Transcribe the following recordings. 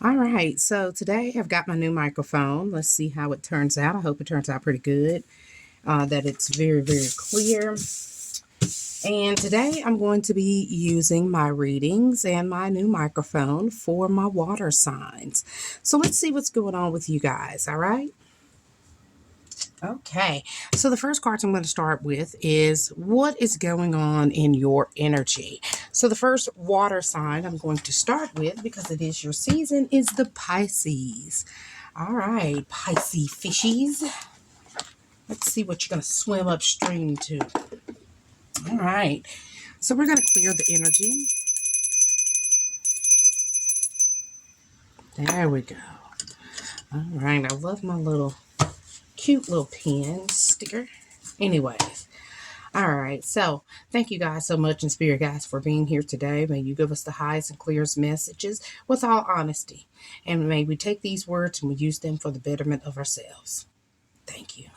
All right, so today I've got my new microphone. Let's see how it turns out. I hope it turns out pretty good, that it's very, very clear. And today I'm going to be using my readings and my new microphone for my water signs. So let's see what's going on with you guys, all right? Okay, so the first cards I'm going to start with is what is going on in your energy. So the first water sign I'm going to start with, because it is your season, is the Pisces. All right, Pisces fishies. Let's see what you're going to swim upstream to. All right, so we're going to clear the energy. There we go. All right, I love my little cute little pen sticker. Anyways. All right, so thank you guys so much in spirit, guys, for being here today. May you give us the highest and clearest messages with all honesty. And may we take these words and we use them for the betterment of ourselves. Thank you.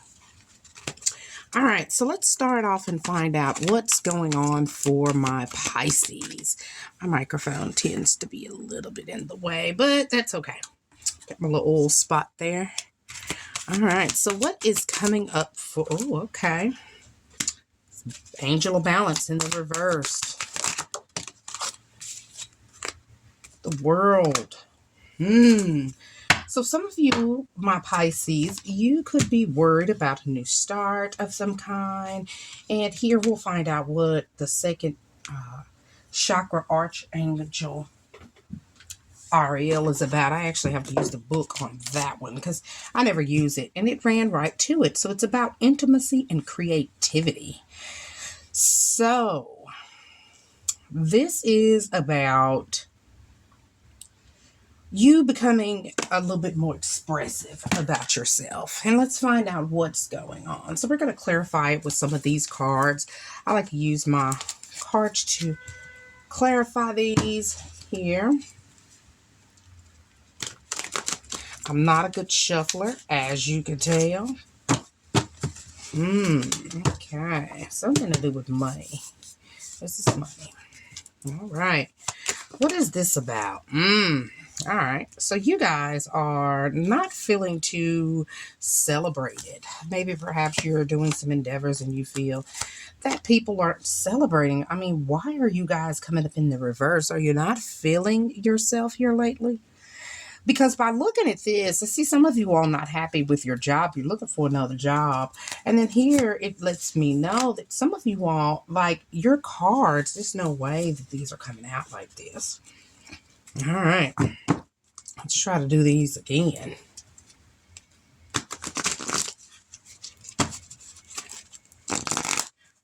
All right, so let's start off and find out what's going on for my Pisces. My microphone tends to be a little bit in the way, but that's okay. Got my little old spot there. All right, so what is coming up for, oh, okay. Angel of Balance in the reversed. The World. So some of you, my Pisces, you could be worried about a new start of some kind. And here we'll find out what the second chakra archangel Ariel is about. I actually have to use the book on that one because I never use it. And it ran right to it. So it's about intimacy and creativity. So this is about you becoming a little bit more expressive about yourself. And let's find out what's going on. So we're going to clarify it with some of these cards. I like to use my cards to clarify these here. I'm not a good shuffler, as you can tell. Okay. Something to do with money. This is money. All right. What is this about? All right. So you guys are not feeling too celebrated. Maybe perhaps you're doing some endeavors and you feel that people aren't celebrating. I mean, why are you guys coming up in the reverse? Are you not feeling yourself here lately? Because by looking at this, I see some of you all not happy with your job. You're looking for another job. And then here, it lets me know that some of you all, like your cards, there's no way that these are coming out like this. All right. Let's try to do these again.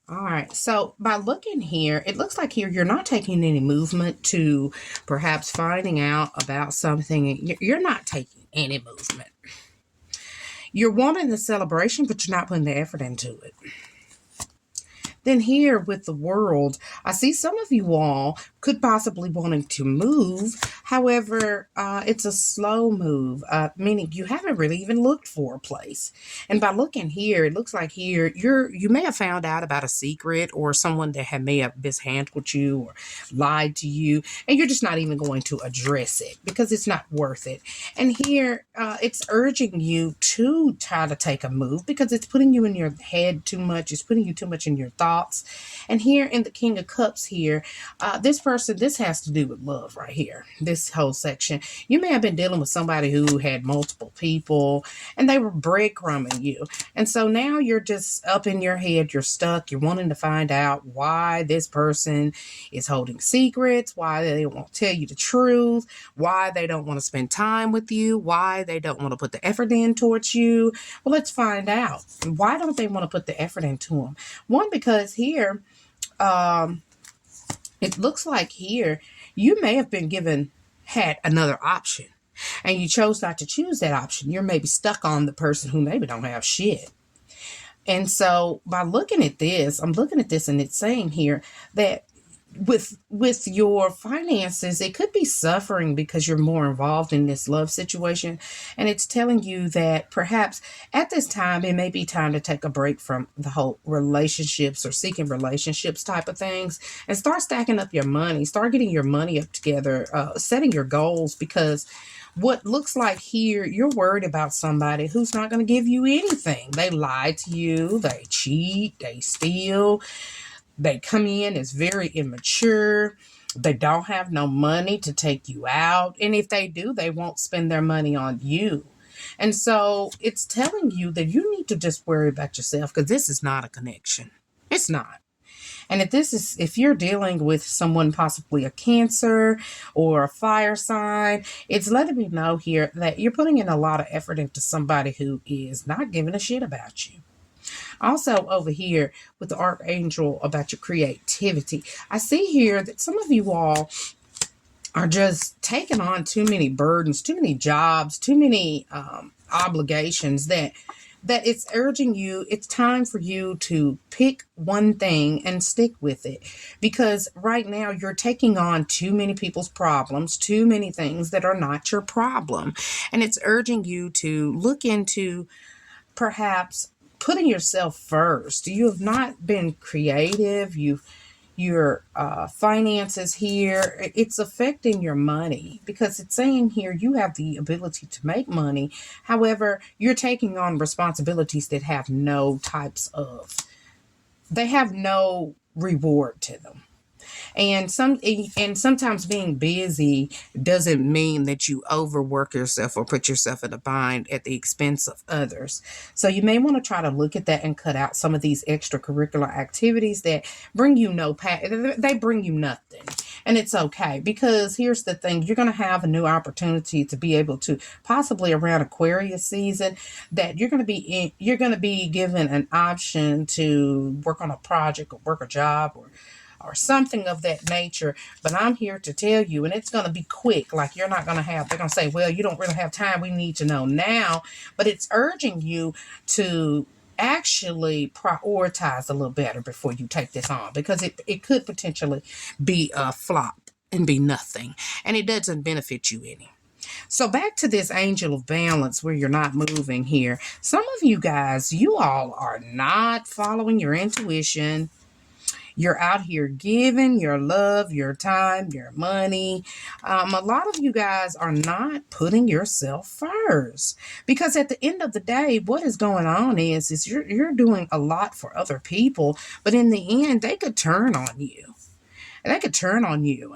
All right, so by looking here, it looks like here you're not taking any movement to perhaps finding out about something. You're not taking any movement. You're wanting the celebration, but you're not putting the effort into it. Then here with the World, I see some of you all could possibly wanting to move. However, it's a slow move, meaning you haven't really even looked for a place. And by looking here, it looks like here you may have found out about a secret or someone that may have mishandled you or lied to you, and you're just not even going to address it because it's not worth it. And here, it's urging you to try to take a move because it's putting you in your head too much. It's putting you too much in your thoughts. And here in the King of Cups here, this has to do with love right here. This whole section. You may have been dealing with somebody who had multiple people and they were breadcrumbing you. And so now you're just up in your head. You're stuck. You're wanting to find out why this person is holding secrets, why they won't tell you the truth, why they don't want to spend time with you, why they don't want to put the effort in towards you. Well, let's find out. Why don't they want to put the effort into them? One, because here, it looks like here you may have been had another option and you chose not to choose that option. You're maybe stuck on the person who maybe don't have shit. And so by looking at this, I'm looking at this and it's saying here that with your finances, it could be suffering because you're more involved in this love situation, and it's telling you that perhaps at this time it may be time to take a break from the whole relationships or seeking relationships type of things, and start stacking up your money, start getting your money up together, setting your goals, because what looks like here, you're worried about somebody who's not going to give you anything. They lie to you, they cheat, they steal, they come in as very immature. They don't have no money to take you out. And if they do, they won't spend their money on you. And so it's telling you that you need to just worry about yourself, because this is not a connection. It's not. And if you're dealing with someone, possibly a Cancer or a fire sign, it's letting me know here that you're putting in a lot of effort into somebody who is not giving a shit about you. Also, over here with the Archangel about your creativity, I see here that some of you all are just taking on too many burdens, too many jobs, too many obligations, that it's urging you, it's time for you to pick one thing and stick with it. Because right now you're taking on too many people's problems, too many things that are not your problem. And it's urging you to look into perhaps putting yourself first. You have not been creative. Your finances here, it's affecting your money, because it's saying here you have the ability to make money. However, you're taking on responsibilities that have they have no reward to them. And sometimes being busy doesn't mean that you overwork yourself or put yourself in a bind at the expense of others. So you may want to try to look at that and cut out some of these extracurricular activities that bring you they bring you nothing. And it's okay, because here's the thing, you're going to have a new opportunity to be able to, possibly around Aquarius season, that you're going to be given an option to work on a project or work a job or something of that nature. But I'm here to tell you, and it's going to be quick. Like, they're going to say, well, you don't really have time. We need to know now. But it's urging you to actually prioritize a little better before you take this on, because it could potentially be a flop and be nothing. And it doesn't benefit you any. So back to this angel of balance where you're not moving here. Some of you guys, you all are not following your intuition. You're out here giving your love, your time, your money. A lot of you guys are not putting yourself first, because at the end of the day, what is going on is you're doing a lot for other people, but in the end, they could turn on you. They could turn on you,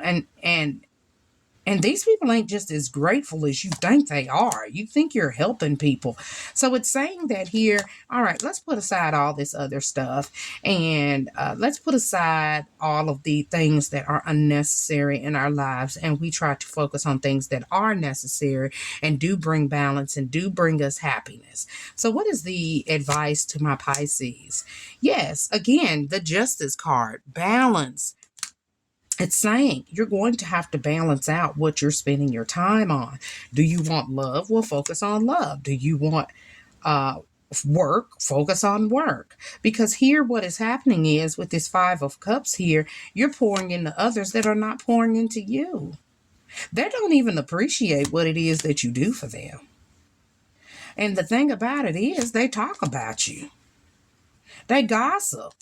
and these people ain't just as grateful as you think they are. You think you're helping people. So it's saying that here, all right, let's put aside all this other stuff, and let's put aside all of the things that are unnecessary in our lives, and we try to focus on things that are necessary and do bring balance and do bring us happiness. So what is the advice to my Pisces? Yes, again, the Justice card, balance. It's saying you're going to have to balance out what you're spending your time on. Do you want love? Well, focus on love. Do you want work? Focus on work. Because here, what is happening is with this Five of Cups here, you're pouring into others that are not pouring into you. They don't even appreciate what it is that you do for them. And the thing about it is, they talk about you. They gossip.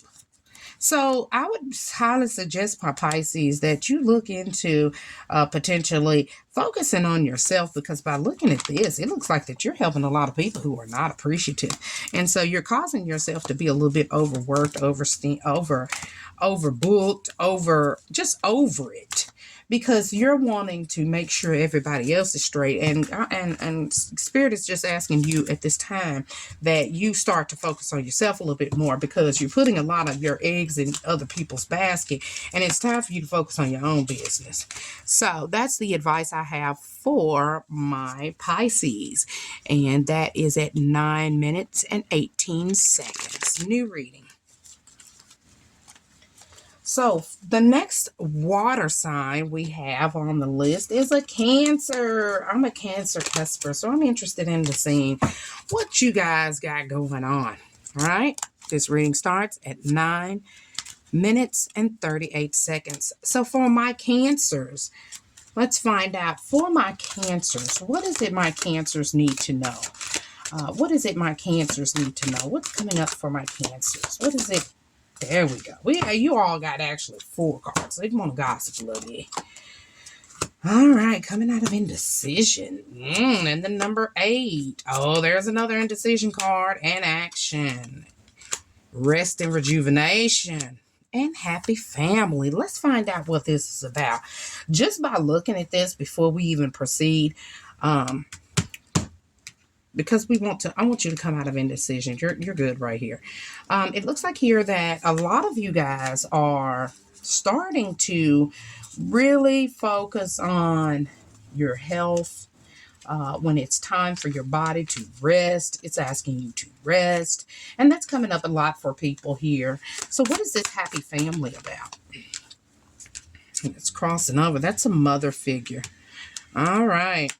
So I would highly suggest, my Pisces, that you look into potentially focusing on yourself, because by looking at this, it looks like that you're helping a lot of people who are not appreciative. And so you're causing yourself to be a little bit overworked, overbooked, just over it, because you're wanting to make sure everybody else is straight. And Spirit is just asking you at this time that you start to focus on yourself a little bit more, because you're putting a lot of your eggs in other people's basket, and it's time for you to focus on your own business. So that's the advice I have for my Pisces, and that is at 9 minutes and 18 seconds. New reading. So the next water sign we have on the list is a Cancer. I'm a Cancer cusper, so I'm interested in seeing what you guys got going on. All right. This reading starts at 9 minutes and 38 seconds. So for my Cancers, let's find out for my Cancers, what is it my Cancers need to know? What is it my Cancers need to know? What's coming up for my Cancers? What is it? There we go. You all got actually 4 cards. They want to gossip a little bit. All right, coming out of indecision. And the number 8. Oh, there's another indecision card. And action. Rest and rejuvenation. And happy family. Let's find out what this is about. Just by looking at this before we even proceed, because I want you to come out of indecision. You're good right here. It looks like here that a lot of you guys are starting to really focus on your health. When it's time for your body to rest, it's asking you to rest. And that's coming up a lot for people here. So what is this happy family about? It's crossing over. That's a mother figure. All right.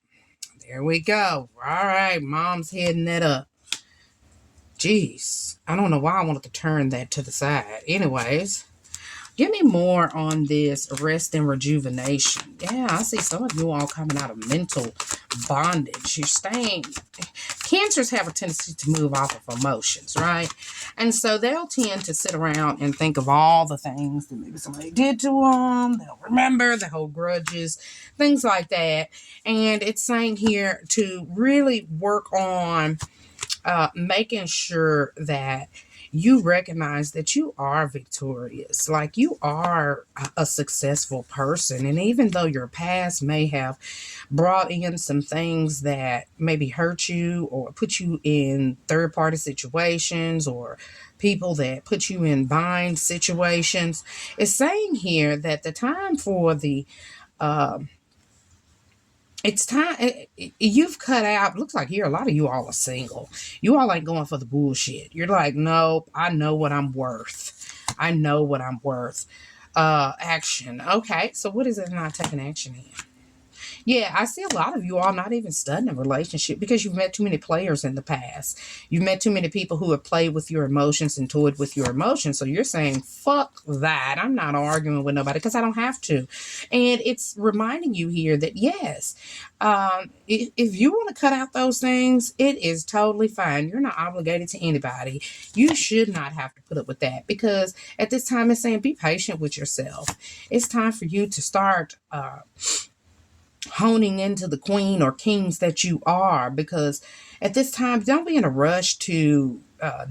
There we go. All right. Mom's heading that up. Jeez. I don't know why I wanted to turn that to the side. Anyways. Give me more on this rest and rejuvenation. Yeah, I see some of you all coming out of mental bondage. You're staying. Cancers have a tendency to move off of emotions, right? And so they'll tend to sit around and think of all the things that maybe somebody did to them. They'll remember, they hold grudges, things like that. And it's saying here to really work on making sure that you recognize that you are victorious, like you are a successful person. And even though your past may have brought in some things that maybe hurt you or put you in third-party situations or people that put you in bind situations, it's saying here that the time for the it's time. You've cut out. Looks like here a lot of you all are single. You all ain't going for the bullshit. You're like, nope. I know what I'm worth. I know what I'm worth. Action. Okay. So what is it not taking action in? Yeah, I see a lot of you all not even studying a relationship because you've met too many players in the past. You've met too many people who have played with your emotions and toyed with your emotions. So you're saying, fuck that. I'm not arguing with nobody because I don't have to. And it's reminding you here that, yes, if you want to cut out those things, it is totally fine. You're not obligated to anybody. You should not have to put up with that because at this time it's saying be patient with yourself. It's time for you to start honing into the queen or kings that you are, because at this time don't be in a rush to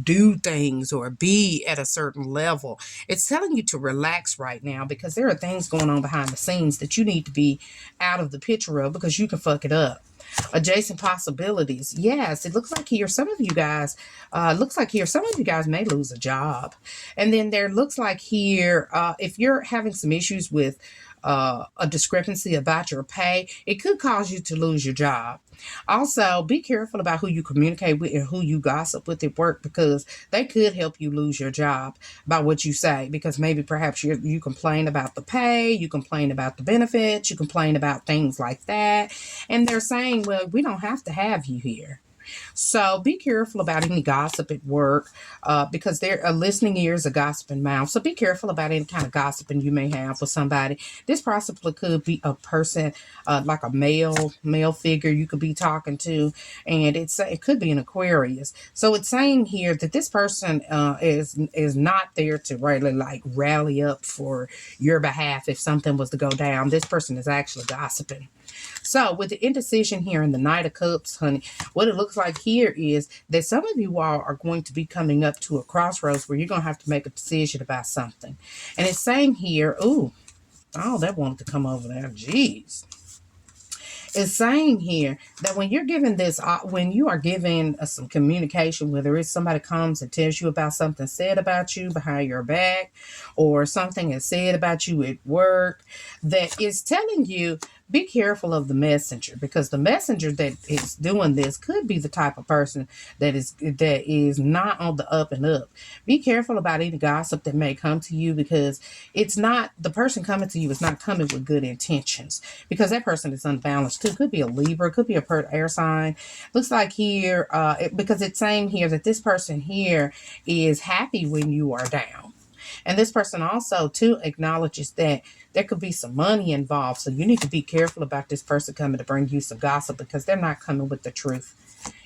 do things or be at a certain level. It's telling you to relax right now because there are things going on behind the scenes that you need to be out of the picture of because you can fuck it up. Adjacent possibilities. Yes, it looks like here some of you guys may lose a job. And then there looks like here if you're having some issues with a discrepancy about your pay, it could cause you to lose your job. Also, be careful about who you communicate with and who you gossip with at work because they could help you lose your job by what you say, because maybe perhaps you complain about the pay, you complain about the benefits, you complain about things like that. And they're saying, well, we don't have to have you here. So be careful about any gossip at work because there a listening ear is a gossiping mouth. So be careful about any kind of gossiping you may have with somebody. This possibly could be a person like a male figure you could be talking to, and it could be an Aquarius. So it's saying here that this person is not there to really like rally up for your behalf if something was to go down. This person is actually gossiping. So with the indecision here in the Knight of Cups, honey, what it looks like here is that some of you all are going to be coming up to a crossroads where you're going to have to make a decision about something. And it's saying here, that wanted to come over there. Jeez. It's saying here that when you're given this, when you are given some communication, whether it's somebody comes and tells you about something said about you behind your back or something is said about you at work, that is telling you, be careful of the messenger, because the messenger that is doing this could be the type of person that is not on the up and up. Be careful about any gossip that may come to you, because it's not the person coming to you is not coming with good intentions, because that person is unbalanced too. Could be a Libra, could be a air sign. Looks like here because it's saying here that this person here is happy when you are down. And this person also, too, acknowledges that there could be some money involved. So you need to be careful about this person coming to bring you some gossip because they're not coming with the truth.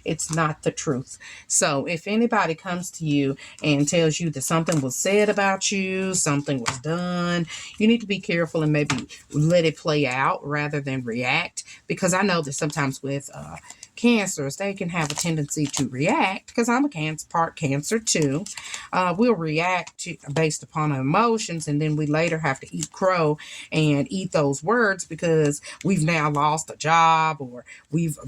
It's not the truth. So if anybody comes to you and tells you that something was said about you, something was done, you need to be careful and maybe let it play out rather than react. Because I know that sometimes with cancers, they can have a tendency to react, because I'm a part cancer too. We'll react based upon our emotions, and then we later have to eat crow and eat those words because we've now lost a job, or we've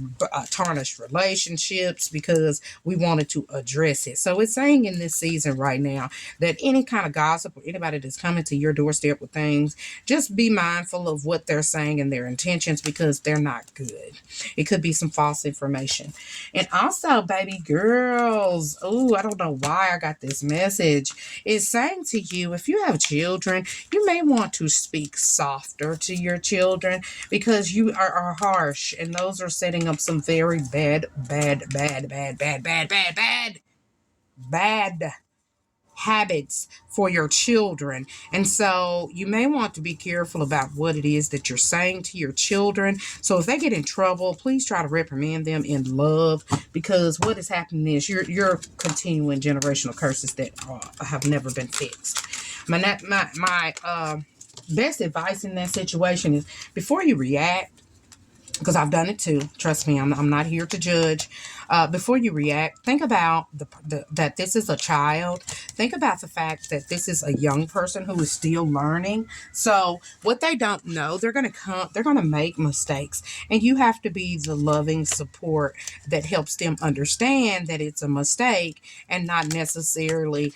tarnished relationships because we wanted to address it. So it's saying in this season right now that any kind of gossip or anybody that's coming to your doorstep with things, just be mindful of what they're saying and their intentions, because they're not good. It could be some false information. And also, baby girls, oh, I don't know why I got this message. It's saying to you, if you have children, you may want to speak softer to your children, because you are harsh, and those are setting up some very bad habits for your children. And so you may want to be careful about what it is that you're saying to your children. So if they get in trouble, please try to reprimand them in love, because what is happening is you're continuing generational curses that have never been fixed. My best advice in that situation is, before you react, because I've done it too. Trust me, I'm not here to judge. Before you react, think about that this is a child. Think about the fact that this is a young person who is still learning. So what they don't know, they're gonna make mistakes, and you have to be the loving support that helps them understand that it's a mistake, and not necessarily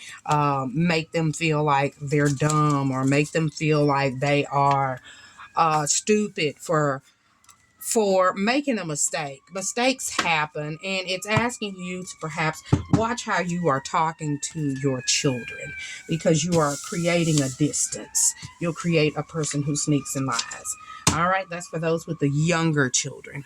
make them feel like they're dumb, or make them feel like they are stupid for making a mistake. Mistakes happen, and it's asking you to perhaps watch how you are talking to your children, because you are creating a distance. You'll create a person who sneaks and lies. All right, that's for those with the younger children.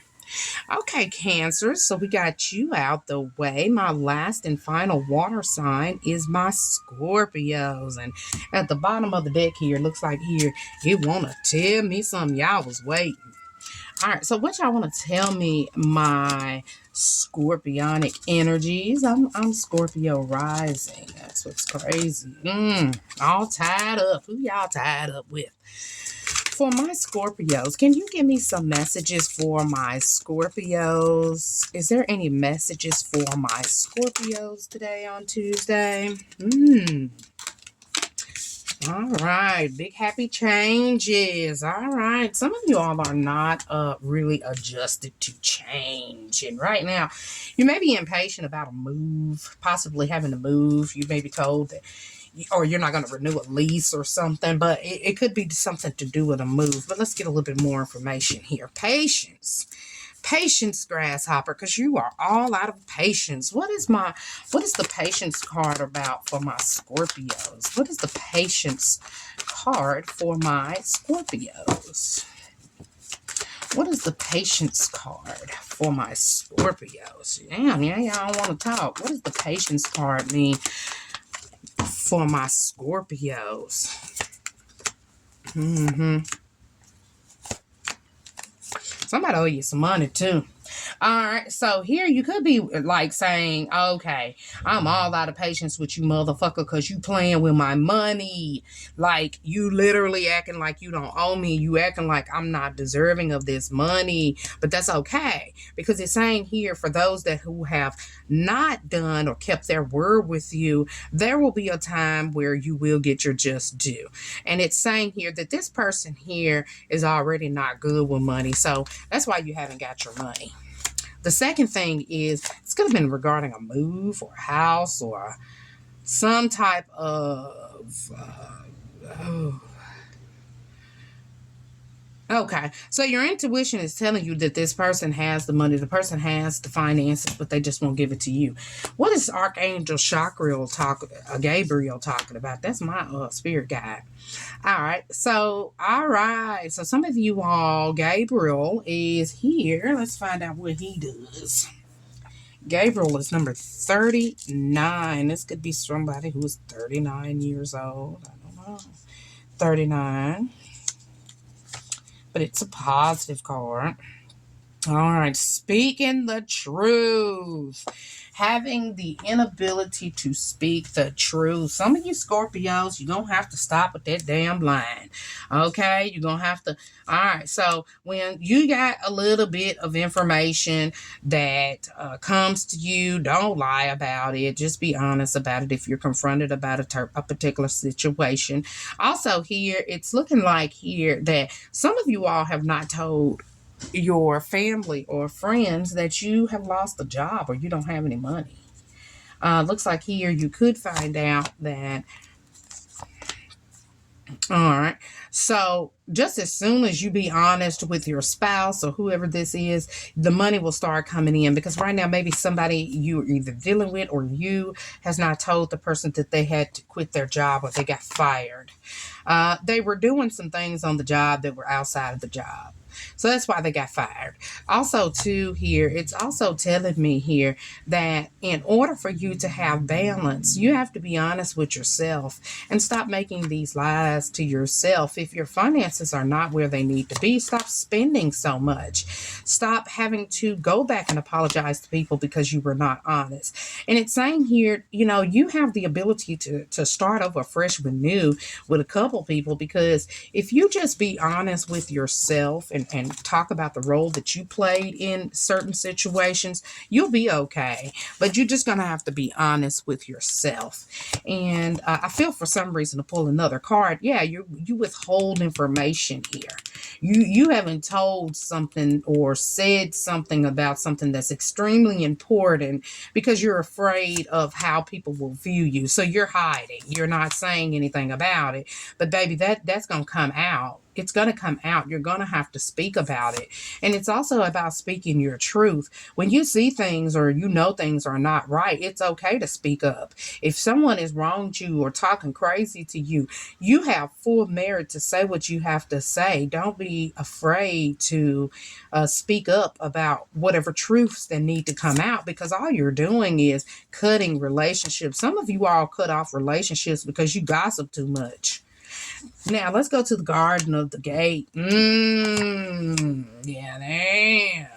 Okay, Cancer, so we got you out the way. My last and final water sign is my Scorpios. And at the bottom of the deck here, looks like here, it want to tell me something y'all was waiting. All right, so what y'all want to tell me, my scorpionic energies? I'm Scorpio rising. That's what's crazy. All tied up. Who y'all tied up with? For my Scorpios, can you give me some messages for my Scorpios? Is there any messages for my Scorpios today on Tuesday? All right, big happy changes. All right, some of you all are not really adjusted to change, and right now you may be impatient about a move, possibly having to move. You may be told that, or you're not going to renew a lease or something, but it could be something to do with a move. But let's get a little bit more information here. Patience, grasshopper, because you are all out of patience. What is the patience card about for my Scorpios? What is the patience card for my Scorpios? What is the patience card for my Scorpios? Damn, yeah, y'all want to talk. What does the patience card mean for my Scorpios? Somebody owe you some money too. All right, so here you could be like saying, okay, I'm all out of patience with you, motherfucker, because you playing with my money. Like, you literally acting like you don't owe me. You acting like I'm not deserving of this money. But that's okay, because it's saying here, for those who have not done or kept their word with you, there will be a time where you will get your just due. And it's saying here that this person here is already not good with money. So that's why you haven't got your money. The second thing is, it's going to have been regarding a move or a house or some type of okay, so your intuition is telling you that this person has the money, the person has the finances, but they just won't give it to you. What is Archangel Gabriel talking about? That's my spirit guide. All right, so some of you all, Gabriel is here. Let's find out what he does. Gabriel is number 39. This could be somebody who's 39 years old. I don't know. 39. But it's a positive card. All right, speaking the truth. Having the inability to speak the truth. Some of you Scorpios, you're going to have to stop with that damn line. Okay? You're going to have to. All right, so when you got a little bit of information that comes to you, don't lie about it. Just be honest about it if you're confronted about a particular situation. Also, here, it's looking like here that some of you all have not told your family or friends that you have lost a job or you don't have any money. Looks like here you could find out that. All right. So just as soon as you be honest with your spouse or whoever this is, the money will start coming in, because right now maybe somebody you're either dealing with or you has not told the person that they had to quit their job or they got fired. They were doing some things on the job that were outside of the job. So that's why they got fired. Also, too, here, it's also telling me here that in order for you to have balance, you have to be honest with yourself and stop making these lies to yourself. If your finances are not where they need to be, stop spending so much. Stop having to go back and apologize to people because you were not honest. And it's saying here, you have the ability to start over fresh with new with a couple people, because if you just be honest with yourself and talk about the role that you played in certain situations, you'll be okay. But you're just going to have to be honest with yourself. And I feel for some reason to pull another card. Yeah, you withhold information here. You haven't told something or said something about something that's extremely important because you're afraid of how people will view you. So you're hiding. You're not saying anything about it. But baby, that's going to come out. It's going to come out. You're going to have to speak about it. And it's also about speaking your truth. When you see things or things are not right, it's okay to speak up. If someone has wronged you or talking crazy to you, you have full merit to say what you have to say. Don't be afraid to speak up about whatever truths that need to come out, because all you're doing is cutting relationships. Some of you all cut off relationships because you gossip too much. Now, let's go to the Garden of the Gate. Yeah, damn.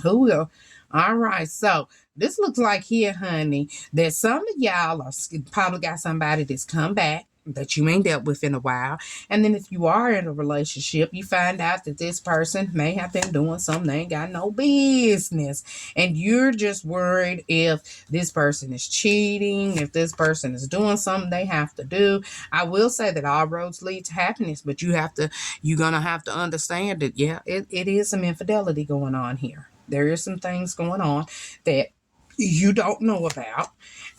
Who will? All right, so this looks like here, honey, that some of y'all are probably got somebody that's come back that you ain't dealt with in a while. And then if you are in a relationship, you find out that this person may have been doing something they ain't got no business. And you're just worried if this person is cheating, if this person is doing something they have to do. I will say that all roads lead to happiness, but you're going to have to understand that, yeah, it is some infidelity going on here. There is some things going on that you don't know about,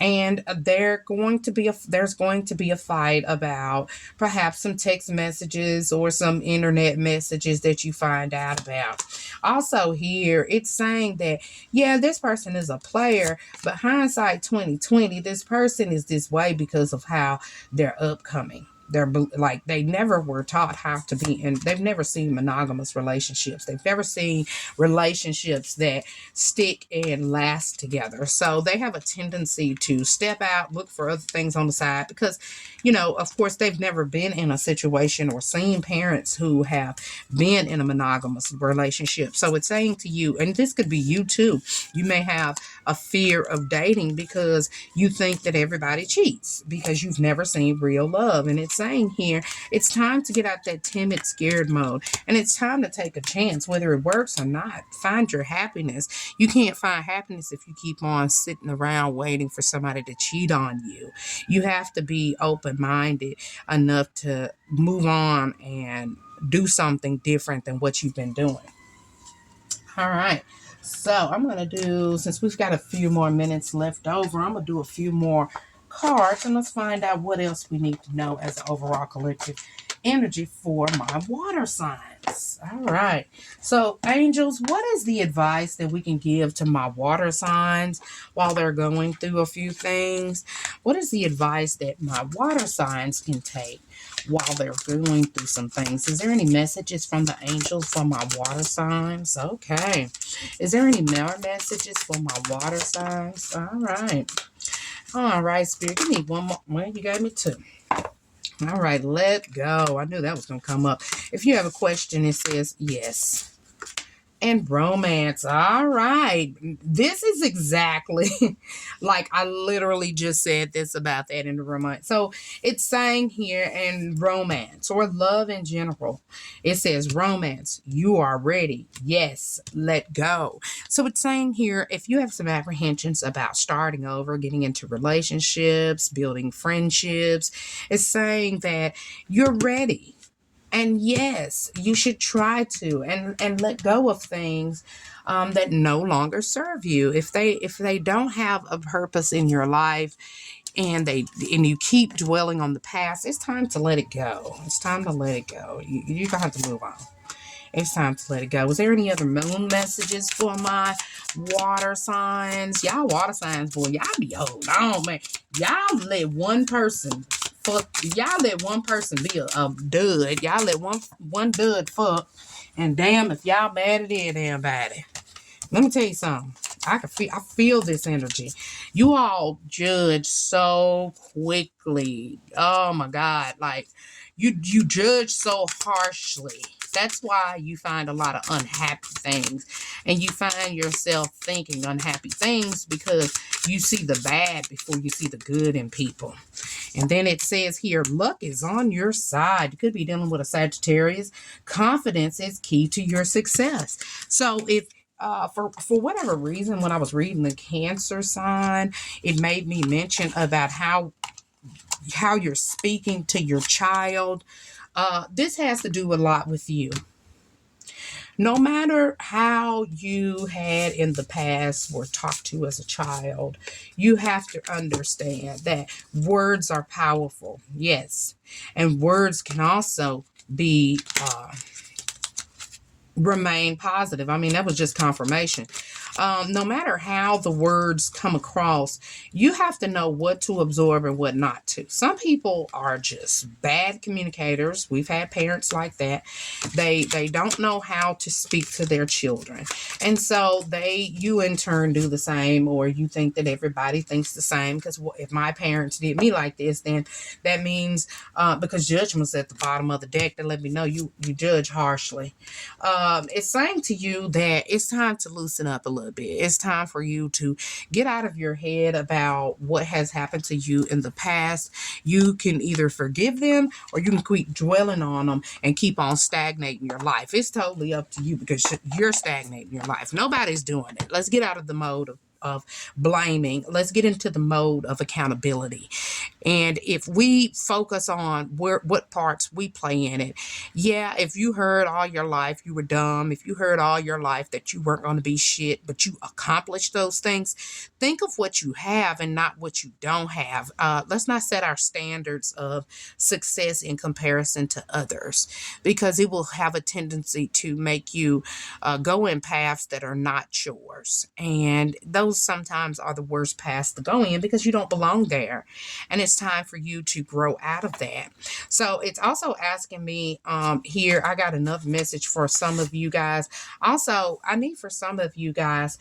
and there's going to be a fight about perhaps some text messages or some internet messages that you find out about. Also here, it's saying that, yeah, this person is a player, but hindsight 2020, this person is this way because of how they're upcoming. They're like, they never were taught how to be in, they've never seen monogamous relationships. They've never seen relationships that stick and last together. So they have a tendency to step out, look for other things on the side, because, of course, they've never been in a situation or seen parents who have been in a monogamous relationship. So it's saying to you, and this could be you too, you may have a fear of dating because you think that everybody cheats because you've never seen real love. And it's saying here, it's time to get out that timid, scared mode. And it's time to take a chance, whether it works or not. Find your happiness. You can't find happiness if you keep on sitting around waiting for somebody to cheat on you. You have to be open-minded enough to move on and do something different than what you've been doing. All right. So I'm going to do, since we've got a few more minutes left over, I'm going to do a few more cards, and let's find out what else we need to know as an overall collective energy for my water signs. All right. So angels, what is the advice that we can give to my water signs while they're going through a few things? What is the advice that my water signs can take while they're going through some things. Is there any messages from the angels for my water signs? Okay. Is there any more messages for my water signs? All right. All right, Spirit. Give me one more. Well, you gave me two. All right, let go. I knew that was going to come up. If you have a question, it says yes. And romance. All right. This is exactly like I literally just said this about that in the romance. So it's saying here in romance or love in general, it says romance, you are ready. Yes, let go. So it's saying here, if you have some apprehensions about starting over, getting into relationships, building friendships, it's saying that you're ready. And yes, you should try to and let go of things that no longer serve you. If they don't have a purpose in your life, and you keep dwelling on the past, it's time to let it go. It's time to let it go. You're gonna have to move on. It's time to let it go. Was there any other moon messages for my water signs? Y'all water signs, boy, y'all be hold on, man. Y'all let one person fuck. Y'all let one person be a dud. Y'all let one dud fuck. And damn, if y'all mad at everybody. Let me tell you something. I feel this energy. You all judge so quickly. Oh my God. Like you judge so harshly. That's why you find a lot of unhappy things. And you find yourself thinking unhappy things because you see the bad before you see the good in people. And then it says here, luck is on your side. You could be dealing with a Sagittarius. Confidence is key to your success. So if for whatever reason, when I was reading the Cancer sign, it made me mention about how you're speaking to your child. This has to do a lot with you. No matter how you had in the past were talked to as a child, you have to understand that words are powerful. Yes. And words can also be remain positive. I mean, that was just confirmation. No matter how the words come across, you have to know what to absorb and what not to. Some people are just bad communicators. We've had parents like that. They don't know how to speak to their children. And so you in turn do the same, or you think that everybody thinks the same, because if my parents did me like this, then that means because judgment's at the bottom of the deck, to let me know you judge harshly. It's saying to you that it's time to loosen up a little bit. It's time for you to get out of your head about what has happened to you in the past. You can either forgive them or you can keep dwelling on them and keep on stagnating your life. It's totally up to you because you're stagnating your life. Nobody's doing it. Let's get out of the mode of blaming. Let's get into the mode of accountability. And if we focus on what parts we play in it, yeah, if you heard all your life you were dumb, if you heard all your life that you weren't going to be shit, but you accomplished those things, think of what you have and not what you don't have. Let's not set our standards of success in comparison to others, because it will have a tendency to make you go in paths that are not yours. And those sometimes are the worst paths to go in because you don't belong there. And it's time for you to grow out of that. So it's also asking me here, I got enough message for some of you guys. Also, I need for some of you guys,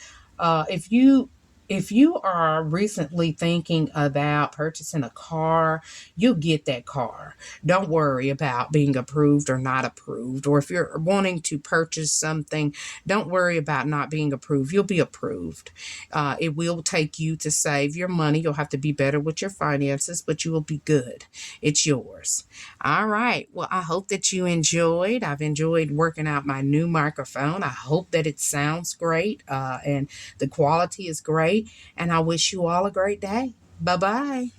if you are recently thinking about purchasing a car, you'll get that car. Don't worry about being approved or not approved. Or if you're wanting to purchase something, don't worry about not being approved. You'll be approved. It will take you to save your money. You'll have to be better with your finances, but you will be good. It's yours. All right. Well, I hope that you enjoyed. I've enjoyed working out my new microphone. I hope that it sounds great and the quality is great. And I wish you all a great day. Bye-bye.